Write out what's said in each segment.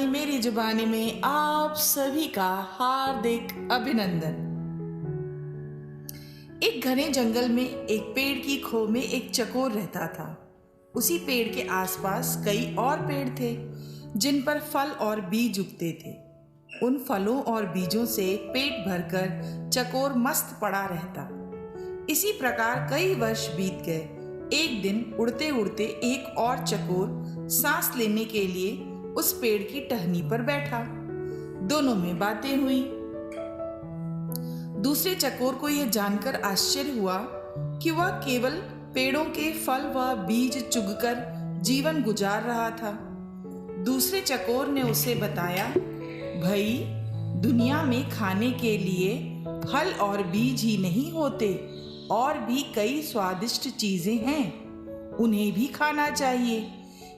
मेरी जुबानी में आप सभी का हार्दिक अभिनंदन। एक घने जंगल में एक पेड़ की खो में एक चकोर रहता था। उसी पेड़ के आसपास कई और पेड़ थे जिन पर फल और बीज उगते थे। उन फलों और बीजों से पेट भरकर चकोर मस्त पड़ा रहता। इसी प्रकार कई वर्ष बीत गए। एक दिन उड़ते उड़ते एक और चकोर सांस लेने के लिए उस पेड़ की टहनी पर बैठा। दोनों में बातें हुई। दूसरे चकोर को यह जानकर आश्चर्य हुआ कि वह केवल पेड़ों के फल व बीज चुगकर जीवन गुजार रहा था। दूसरे चकोर ने उसे बताया, भाई, दुनिया में खाने के लिए फल और बीज ही नहीं होते, और भी कई स्वादिष्ट चीजें हैं, उन्हें भी खाना चाहिए।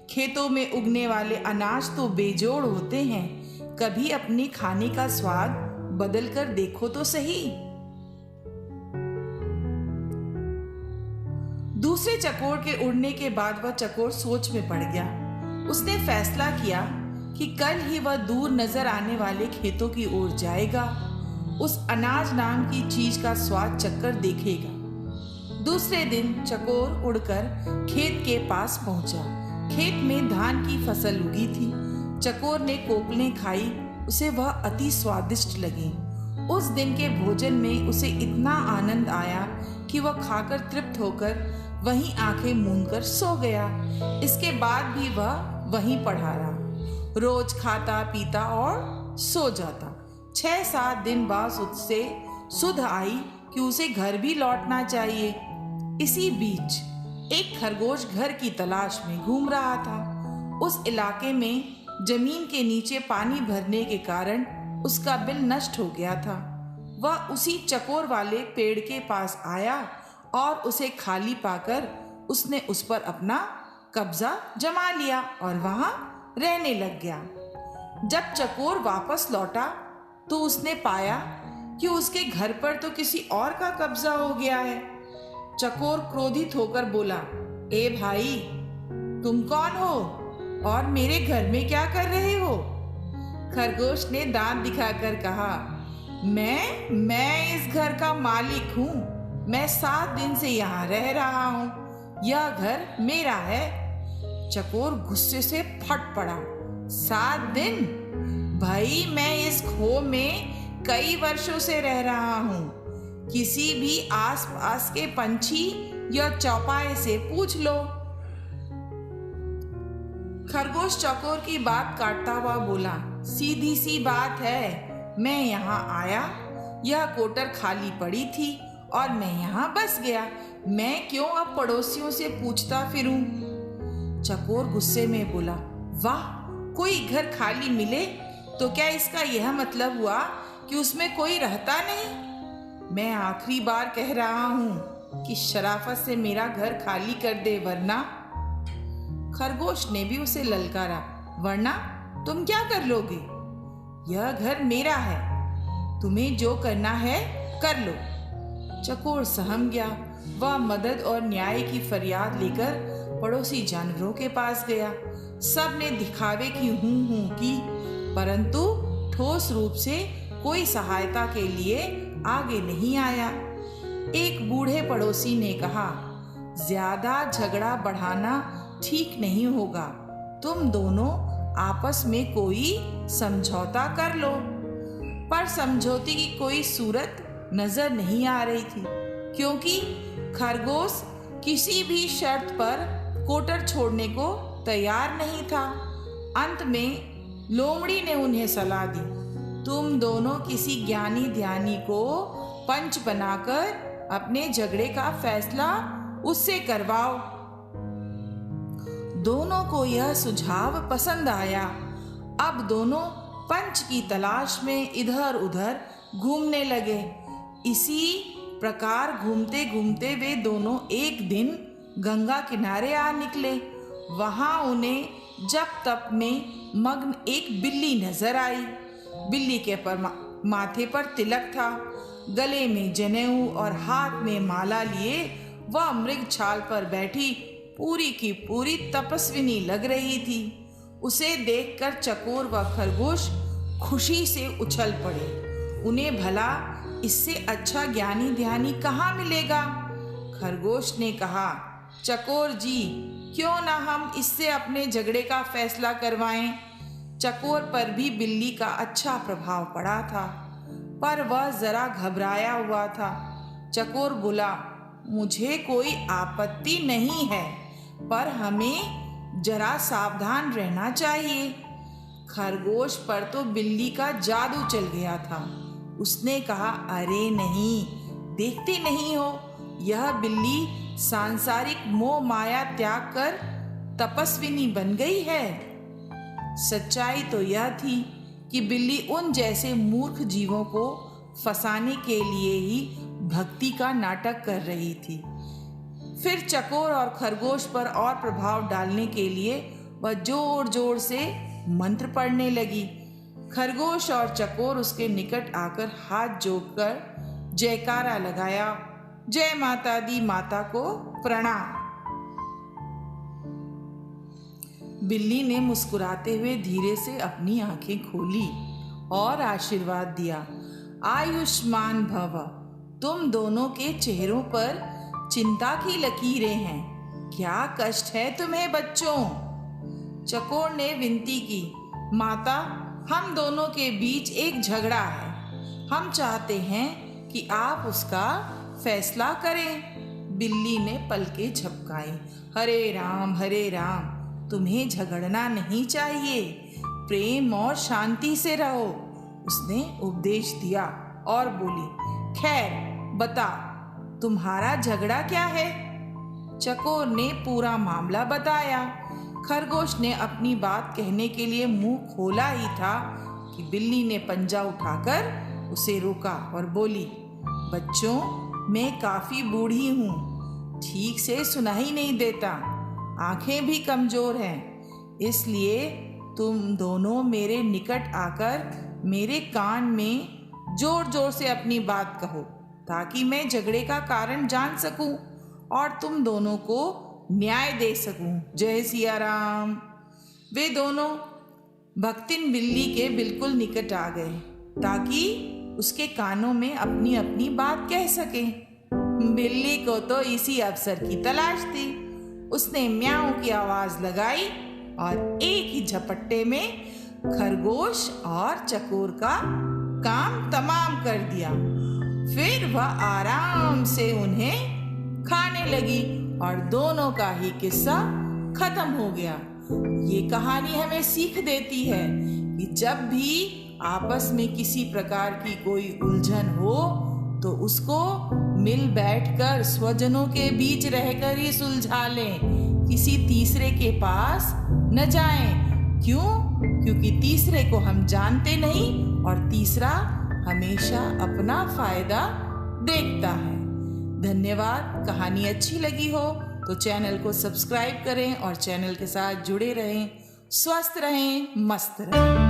खेतों में उगने वाले अनाज तो बेजोड़ होते हैं, कभी अपने खाने का स्वाद बदल कर देखो तो सही। दूसरे चकोर के उड़ने के बाद वह चकोर सोच में पड़ गया। उसने फैसला किया कि कल ही वह दूर नजर आने वाले खेतों की ओर जाएगा, उस अनाज नाम की चीज का स्वाद चखकर देखेगा। दूसरे दिन चकोर उड़कर खेत के पास पहुंचा। खेत में धान की फसल उगी थी। चकोर ने कोपलें खाई, उसे वह अति स्वादिष्ट लगी। उस दिन के भोजन में उसे इतना आनंद आया कि वह खाकर तृप्त होकर वहीं आंखें मूंदकर सो गया। इसके बाद भी वह वहीं पड़ा रहा, रोज खाता पीता और सो जाता। 6-7 दिन बाद उससे सुध आई कि उसे घर भी लौटना चाहिए। इसी बीच एक खरगोश घर की तलाश में घूम रहा था। उस इलाके में जमीन के नीचे पानी भरने के कारण उसका बिल नष्ट हो गया था। वह उसी चकोर वाले पेड़ के पास आया और उसे खाली पाकर उसने उस पर अपना कब्जा जमा लिया और वहां रहने लग गया। जब चकोर वापस लौटा तो उसने पाया कि उसके घर पर तो किसी और का कब्जा हो गया है। चकोर क्रोधित होकर बोला, ए भाई, तुम कौन हो और मेरे घर में क्या कर रहे हो? खरगोश ने दांत दिखाकर कहा, मैं इस घर का मालिक हूँ। मैं 7 दिन से यहाँ रह रहा हूँ। यह घर मेरा है। चकोर गुस्से से फट पड़ा। 7 दिन? भाई, मैं इस खो में कई वर्षों से रह रहा हूँ। किसी भी आसपास के पंछी या चौपाए से पूछ लो। खरगोश चकोर की बात काटता हुआ बोला, सीधी सी बात है, मैं यहाँ आया, यह कोटर खाली पड़ी थी और मैं यहाँ बस गया। मैं क्यों अब पड़ोसियों से पूछता फिरूं? चकोर गुस्से में बोला, वाह, कोई घर खाली मिले तो क्या इसका यह मतलब हुआ कि उसमें कोई रहता नहीं? मैं आखिरी बार कह रहा हूं कि शराफत से मेरा घर खाली कर दे, वरना। खरगोश ने भी उसे ललकारा, वरना तुम क्या कर लोगे? यह घर मेरा है, तुम्हें जो करना है कर लो। चकोर सहम गया। वह मदद और न्याय की फरियाद लेकर पड़ोसी जानवरों के पास गया। सब ने दिखावे की हूं की, परंतु ठोस रूप से कोई सहायता के लिए आगे नहीं आया। एक बूढ़े पड़ोसी ने कहा, ज्यादा झगड़ा बढ़ाना ठीक नहीं होगा। तुम दोनों आपस में कोई समझौता कर लो। पर समझौते की कोई सूरत नजर नहीं आ रही थी, क्योंकि खरगोश किसी भी शर्त पर कोटर छोड़ने को तैयार नहीं था। अंत में लोमड़ी ने उन्हें सलाह दी, तुम दोनों किसी ज्ञानी ध्यानी को पंच बनाकर अपने झगड़े का फैसला उससे करवाओ। दोनों को यह सुझाव पसंद आया। अब दोनों पंच की तलाश में इधर उधर घूमने लगे। इसी प्रकार घूमते घूमते वे दोनों एक दिन गंगा किनारे आ निकले। वहां उन्हें जप तप में मग्न एक बिल्ली नजर आई। बिल्ली के माथे पर तिलक था, गले में जनेऊ और हाथ में माला लिए वह मृग छाल पर बैठी पूरी की पूरी तपस्विनी लग रही थी। उसे देखकर चकोर व खरगोश खुशी से उछल पड़े। उन्हें भला इससे अच्छा ज्ञानी ध्यानी कहाँ मिलेगा। खरगोश ने कहा, चकोर जी, क्यों ना हम इससे अपने झगड़े का फैसला करवाएं। चकोर पर भी बिल्ली का अच्छा प्रभाव पड़ा था, पर वह जरा घबराया हुआ था। चकोर बोला, मुझे कोई आपत्ति नहीं है, पर हमें जरा सावधान रहना चाहिए। खरगोश पर तो बिल्ली का जादू चल गया था। उसने कहा, अरे नहीं, देखते नहीं हो, यह बिल्ली सांसारिक मोह माया त्याग कर तपस्विनी बन गई है। सच्चाई तो यह थी कि बिल्ली उन जैसे मूर्ख जीवों को फंसाने के लिए ही भक्ति का नाटक कर रही थी। फिर चकोर और खरगोश पर और प्रभाव डालने के लिए वह जोर जोर से मंत्र पढ़ने लगी। खरगोश और चकोर उसके निकट आकर हाथ जोड़कर जयकारा लगाया, जय माता दी, माता को प्रणाम। बिल्ली ने मुस्कुराते हुए धीरे से अपनी आंखें खोली और आशीर्वाद दिया, आयुष्मान भव। तुम दोनों के चेहरों पर चिंता की लकीरें हैं। क्या कष्ट है तुम्हें बच्चों? चकोर ने विनती की, माता, हम दोनों के बीच एक झगड़ा है। हम चाहते हैं कि आप उसका फैसला करें। बिल्ली ने पलकें झपकाई, हरे राम, तुम्हें झगड़ना नहीं चाहिए, प्रेम और शांति से रहो। उसने उपदेश दिया और बोली, खैर बता, तुम्हारा झगड़ा क्या है? चकोर ने पूरा मामला बताया। खरगोश ने अपनी बात कहने के लिए मुंह खोला ही था कि बिल्ली ने पंजा उठाकर उसे रोका और बोली, बच्चों, मैं काफी बूढ़ी हूँ, ठीक से सुनाई नहीं देता, आंखें भी कमजोर हैं, इसलिए तुम दोनों मेरे निकट आकर मेरे कान में जोर जोर से अपनी बात कहो, ताकि मैं झगड़े का कारण जान सकूं और तुम दोनों को न्याय दे सकूं। जय सिया राम। वे दोनों भक्तिन बिल्ली के बिल्कुल निकट आ गए ताकि उसके कानों में अपनी अपनी बात कह सके। बिल्ली को तो इसी अवसर की तलाश थी। उसने म्याऊं की आवाज लगाई और एक ही झपट्टे में खरगोश और चकोर का काम तमाम कर दिया। फिर वह आराम से उन्हें खाने लगी और दोनों का ही किस्सा खत्म हो गया। ये कहानी हमें सीख देती है कि जब भी आपस में किसी प्रकार की कोई उलझन हो तो उसको मिल बैठकर स्वजनों के बीच रहकर ही सुलझा लें, किसी तीसरे के पास न जाएं। क्यों? क्योंकि तीसरे को हम जानते नहीं और तीसरा हमेशा अपना फायदा देखता है। धन्यवाद। कहानी अच्छी लगी हो तो चैनल को सब्सक्राइब करें और चैनल के साथ जुड़े रहें। स्वस्थ रहें, मस्त रहें।